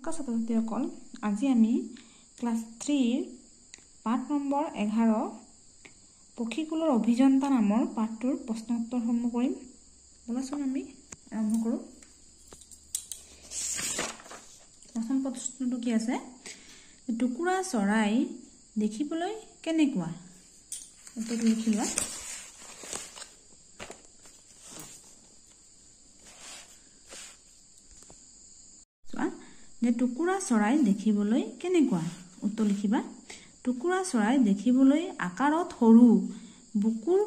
ছাত্ৰ-ছাত্ৰীসকল আজি আমি ক্লাছ 3 পাঠ নম্বৰ 11 পক্ষীকুলৰ অভিযন্তা নামৰ পাঠটোৰ প্ৰশ্নোত্তৰসমূহ কৰিম। বলাচোন আমি আৰম্ভ কৰোঁ। প্ৰথম প্ৰশ্নটো কি আছে? টুকুৰা চৰাই দেখিবলৈ কেনেকুৱা? উত্তৰটো লিখি লোৱা। যে টুকুৰা চৰাই দেখিবলৈ কেনেকুৱা? উত্তৰ লিখিবা। টুকুৰা চৰাই দেখিবলৈ আকাৰত সৰু, বুকুৰ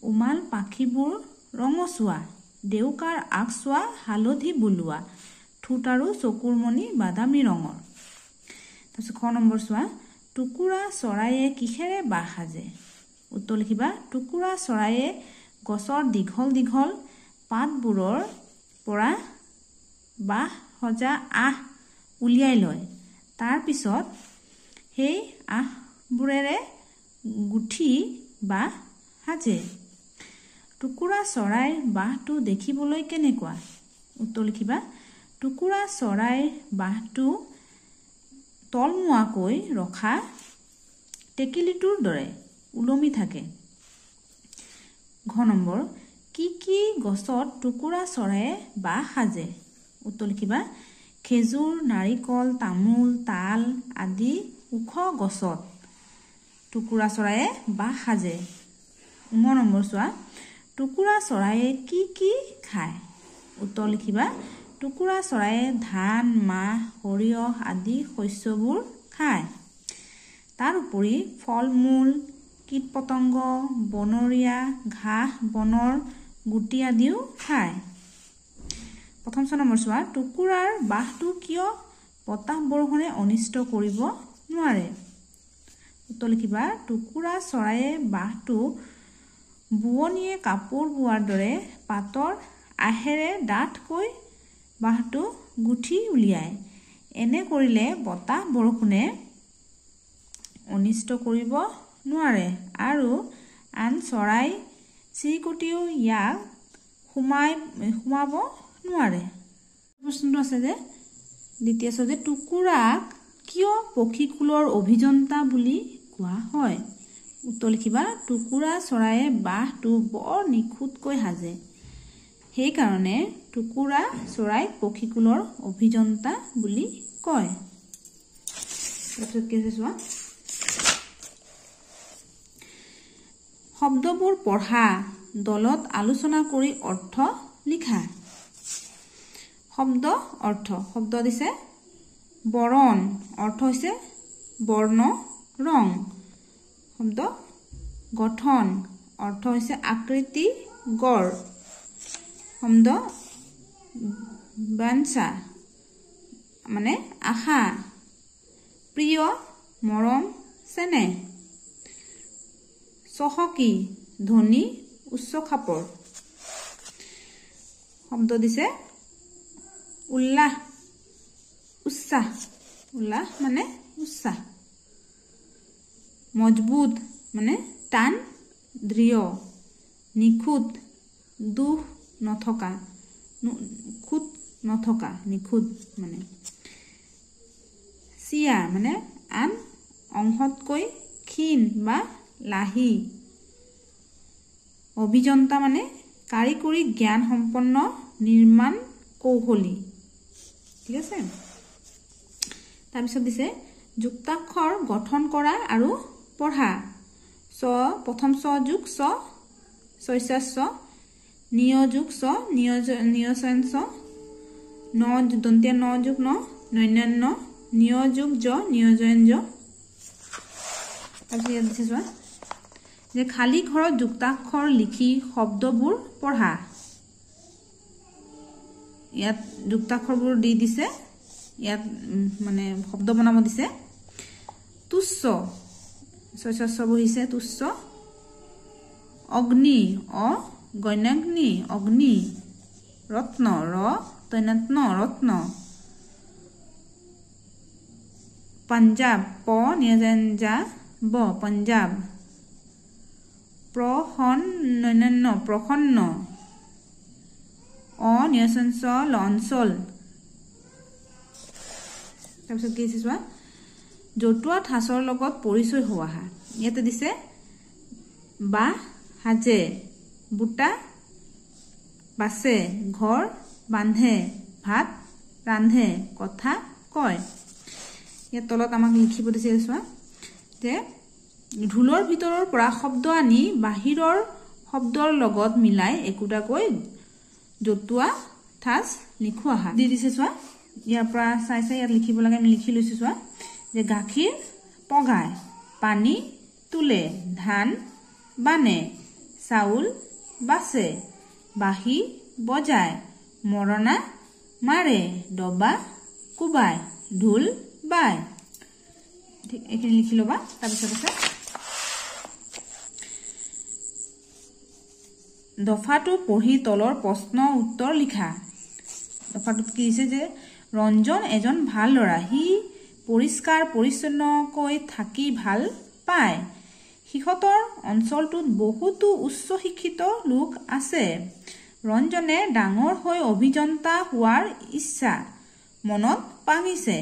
উমাল পাখিবোৰ ৰঙচুৱা, ডেউকাৰ আগচোৱা হালধি বুলোৱা, ঠোঁট আৰু চকুৰ মণি বাদামী ৰঙৰ। তাৰপিছত খ নম্বৰ চোৱা, টুকুৰা চৰাইয়ে কিহেৰে বাহ সাজে? উত্তৰ লিখিবা। টুকুৰা চৰাইয়ে গছৰ দীঘল দীঘল পাতবোৰৰ পৰা বাহ সজা আঁহ উলিয়াই লয়। তাৰ পিছত সেই আঁহবোৰেৰে গুঠি বাহ সাজে। টুকুৰা চৰাইৰ বাহটো দেখিবলৈ কেনেকুৱা? উত্তৰ লিখিবা। টুকুৰা চৰাইৰ বাহটো তলমুৱাকৈ ৰখা টেকেলিটোৰ দৰে ওলমি থাকে। ঘ নম্বৰ, কি কি গছত টুকুৰা চৰাইয়ে বাহ সাজে? উত্তৰ লিখিবা। খেজুৰ, নাৰিকল, তামোল, তাল আদি ওখ গছত টুকুৰা চৰাইয়ে বাহ সাজে। ঙ নম্বৰ চোৱা, টুকুৰা চৰাইয়ে কি কি খায়? উত্তৰ লিখিবা। টুকুৰা চৰাইয়ে ধান, মাহ, সৰিয়হ আদি শস্যবোৰ খায়। তাৰ উপৰি ফল মূল, কীট পতংগ, বনৰীয়া ঘাঁহ বনৰ গুটি আদিও খায়। প্ৰথম নম্বৰ চোৱা, টুকুৰাৰ বাহটো কিয় বতাহ বৰষুণে অনিষ্ট কৰিব নোৱাৰে? উত্তৰ লিখিবা। টুকুৰা চৰাইয়ে বাহটো বোৱনীয়ে কাপোৰ বোৱাৰ দৰে পাতৰ আহেৰে ডাঠকৈ বাহটো গুঠি উলিয়ায়। এনে কৰিলে বতাহ বৰষুণে অনিষ্ট কৰিব নোৱাৰে আৰু আন চৰাই চিৰিকটিও ইয়াক সোমাব নোৱাৰে। প্ৰশ্নটো আছে যে দ্বিতীয় আছে যে টুকুৰাক কিয় পক্ষীকুলৰ অভিযন্তা বুলি কোৱা হয়? উত্তৰ লিখিবা। টুকুৰা চৰাইয়ে বাহটো বৰ নিখুঁতকৈ সাজে। সেইকাৰণে টুকুৰা চৰাইক পক্ষীকুলৰ অভিযন্তা বুলি কয়। তাৰপিছত কি আছে চোৱা, শব্দবোৰ পঢ়া, দলত আলোচনা কৰি অৰ্থ লিখা। শব্দ অৰ্থ। শব্দ দিছে বৰণ, অৰ্থ হৈছে বৰ্ণ, ৰং। শব্দ গঠন, অৰ্থ হৈছে আকৃতি, গড়। শব্দ বাঞ্ছা মানে আশা, প্ৰিয়, মৰম, চেনেহ। চহকী, ধনী, উচ্চ খাপৰ। শব্দ দিছে উল্লাস, উচ্ছ্বাস। উল্লাস মানে উচ্ছ্বাস। মজবুত মানে টান, দৃঢ়। নিখুঁত, দুখ নথকা, খুঁত নথকা, নিখুঁত মানে। চিয়া মানে আন অংশতকৈ ক্ষীণ বা লাহি। অভিযন্তা মানে কাৰিকৰী জ্ঞান সম্পন্ন নিৰ্মাণ কৌশলী। ঠিক আছে। তাৰপিছত দিছে যুক্তাক্ষৰ গঠন কৰা আৰু পঢ়া। প্ৰথম চ যোগ চ, চৈচাস্য, নিয় যোগ চ, নিয়চাঞ্চ, দন্তীয়া ন যোগ ন, নৈন্যান্য, নিয় যোগ জ, নিয়জয়ঞ্জ। তাৰপিছত ইয়াত দিছে চোৱা যে খালী ঘৰত যুক্তাক্ষৰ লিখি শব্দবোৰ পঢ়া। ইয়াত যুক্তাক্ষৰবোৰ দি দিছে, ইয়াত মানে শব্দ বনাব দিছে। তুচ্ছ, চৈচাস্য বহিছে তুচ্ছ। অগ্নি, অ গণ্যাগ্নি, অগ্নি। ৰত্ন, ৰ তৈনাত্ন, ৰত্ন। পাঞ্জাব, প নিয়জা ব, পঞ্জাব। প্ৰসন্ন, প্ৰসন্ন। অনিয়সঞ্চ অঞ্চল তাৰপিছত কি দিছে চোৱা জতুৱা ঠাচৰ লগত পৰিচয় হোৱা হা ইয়াতে দিছে বা হাজে বুটা বাছে ঘৰ বান্ধে ভাত ৰান্ধে কথা কয় ইয়াত তলত আমাক লিখিব দিছে চোৱা যে ঢোলৰ ভিতৰৰ পৰা শব্দ আনি বাহিৰৰ শব্দৰ লগত মিলাই একোটাকৈ জতুৱা ঠাচ লিখোৱা হা দি দিছে চোৱা ইয়াৰ পৰা চাই ইয়াত লিখিব লাগে আমি লিখি লৈছো চোৱা যে গাখীৰ পগায় পানী তুলে ধান বানে চাউল বাছে বাহি বজায় মৰণা মাৰে ডবা কুবায় ঢোল বায় ঠিক এখিনি লিখি লবা তাৰপিছত আছে দফাটো পঢ়ি তলৰ প্ৰশ্ন উত্তৰ লিখা দফাটোত কি দিছে যে ৰঞ্জন এজন ভাল ল'ৰা হি পৰিষ্কাৰ পৰিচ্ছন্নকৈ থাকি ভাল পায় সিহঁতৰ অঞ্চলটোত বহুতো উচ্চ শিক্ষিত লোক আছে ৰঞ্জনে ডাঙৰ হৈ অভিযন্তা হোৱাৰ ইচ্ছা মনত পাঙিছে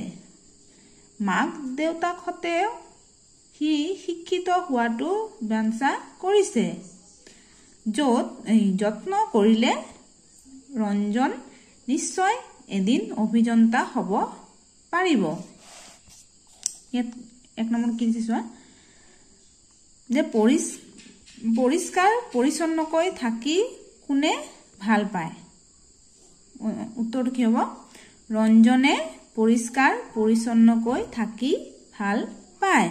মাক দেউতাকহঁতেও হি শিক্ষিত হোৱাটো বাঞ্ছা কৰিছে যত্ন কৰিলে ৰঞ্জন নিশ্চয় এদিন অভিযন্তা হ'ব পাৰিব ইয়াত এক নম্বৰ কি দিছে চোৱা যে পৰিষ্কাৰ পৰিচ্ছন্নকৈ থাকি কোনে ভাল পায় উত্তৰটো কি হ'ব ৰঞ্জনে পৰিষ্কাৰ পৰিচ্ছন্নকৈ থাকি ভাল পায়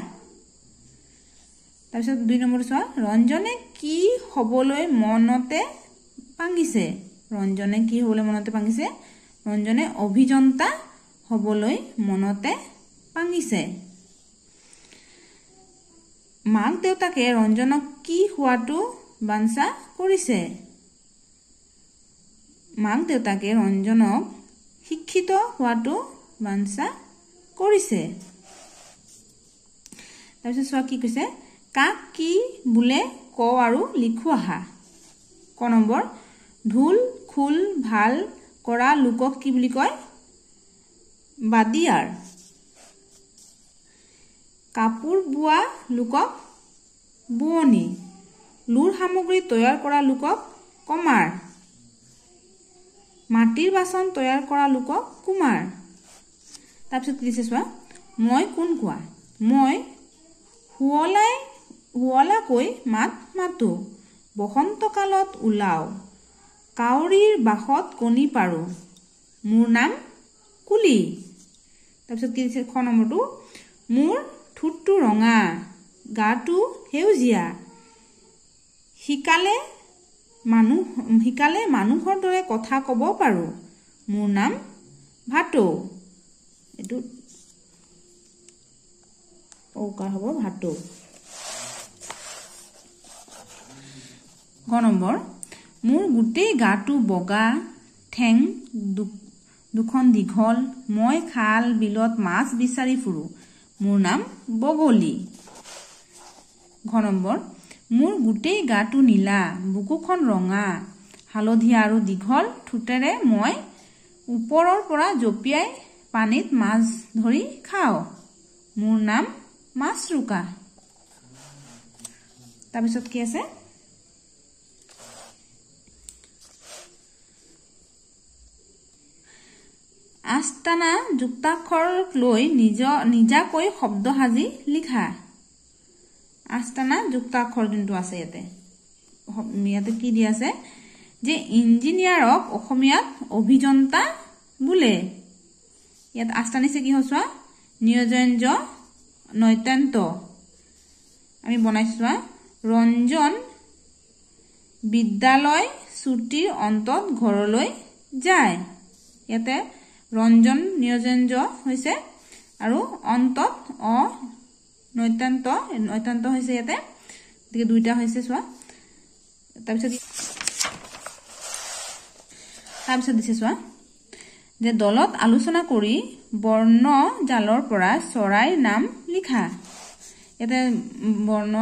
তাৰপিছত 2 নম্বৰ চোৱা ৰঞ্জনে কি হ'বলৈ মনতে পাঙিছে ৰঞ্জনে কি হ'বলৈ মনতে পাঙিছে ৰঞ্জনে অভিযন্তা হ'বলৈ মনতে পাঙিছে মাক দেউতাকে ৰঞ্জনক কি হোৱাটো বাঞ্ছা কৰিছে মাক দেউতাকে ৰঞ্জনক শিক্ষিত হোৱাটো বাঞ্ছা কৰিছে তাৰপিছত চোৱা কি কৈছে কাক কি বোলে ক আৰু লিখো আহা ক নম্বৰ ঢোল খোল ভাল কৰা লোকক কি বুলি কয় বাদিয়াৰ কাপোৰ বোৱা লোকক বোৱনী লুৰ সামগ্ৰী তৈয়াৰ কৰা লোকক কমাৰ মাটিৰ বাচন তৈয়াৰ কৰা লোকক কুমাৰ তাৰপিছত কি দিছে চোৱা মই কোন কোৱা মই হুৱলাকৈ মাত মাতো বসন্তকালত ওলাও কাউৰীৰ বাসত কণী পাৰো মোৰ নাম কুলি তাৰপিছত কি দিছে খ নম্বৰটো মোৰ ঠোঁটটো ৰঙা গাটো সেউজীয়া শিকালে মানুহৰ দৰে কথা ক'ব পাৰো মোৰ নাম ভাটৌ এইটো ঔকাৰ হ'ব ভাটৌ গ নম্বৰ মোৰ গোটেই গাটো বগা ঠেং দুখন দীঘল মই খাল বিলত মাছ বিচাৰি ফুৰো মোৰ নাম বগলী ঘ নম্বৰ মোৰ গোটেই গাটো নীলা বুকুখন ৰঙা হালধীয়া আৰু দীঘল ঠোঁটেৰে মই ওপৰৰ পৰা জঁপিয়াই পানীত মাছ ধৰি খাওঁ মোৰ নাম মাছৰোকা তাৰপিছত কি আছে আস্তানা যুক্তাক্ষৰ লৈ নিজাকৈ শব্দ সাজি লিখা আস্তানা যুক্তাক্ষৰ যোনটো আছে ইয়াতে কি দিয়া আছে যে ইঞ্জিনিয়াৰক অসমীয়াত অভিযন্তা বোলে ইয়াত আস্তানিছে কি হচোৱা নিয়োজনজ নৈতান্ত আমি বনাইছোৱা ৰঞ্জন বিদ্যালয় ছুটিৰ অন্তত ঘৰলৈ যায় ইয়াতে ৰঞ্জন নিয়োজনজ হৈছে আৰু অন্তত নৈতান্ত হৈছে ইয়াতে গতিকে দুইটা হৈছে চোৱা তাৰপিছত দিছে চোৱা যে দলত আলোচনা কৰি বৰ্ণ জালৰ পৰা চৰাইৰ নাম লিখা ইয়াতে বৰ্ণ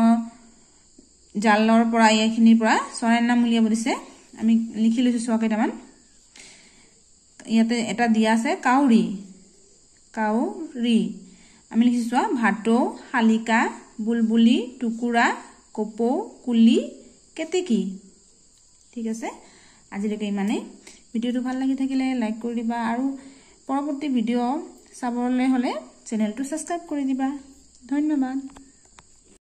জালৰ পৰা এইখিনিৰ পৰা চৰাইৰ নাম উলিয়াব দিছে আমি লিখি লৈছো চোৱা কেইটামান ইয়াতে এটা দিয়া আছে কাউৰী কাউৰী আমি লিখিছো চোৱা ভাটৌ শালিকা বুলবুলি টুকুৰা কপৌ কুলি কেতেকী ঠিক আছে আজিলৈকে ইমানে ভিডিওটো ভাল লাগি থাকিলে লাইক কৰি দিবা আৰু পৰৱৰ্তী ভিডিও চাবলৈ হলে চেনেলটো সাবস্ক্ৰাইব কৰি দিবা ধন্যবাদ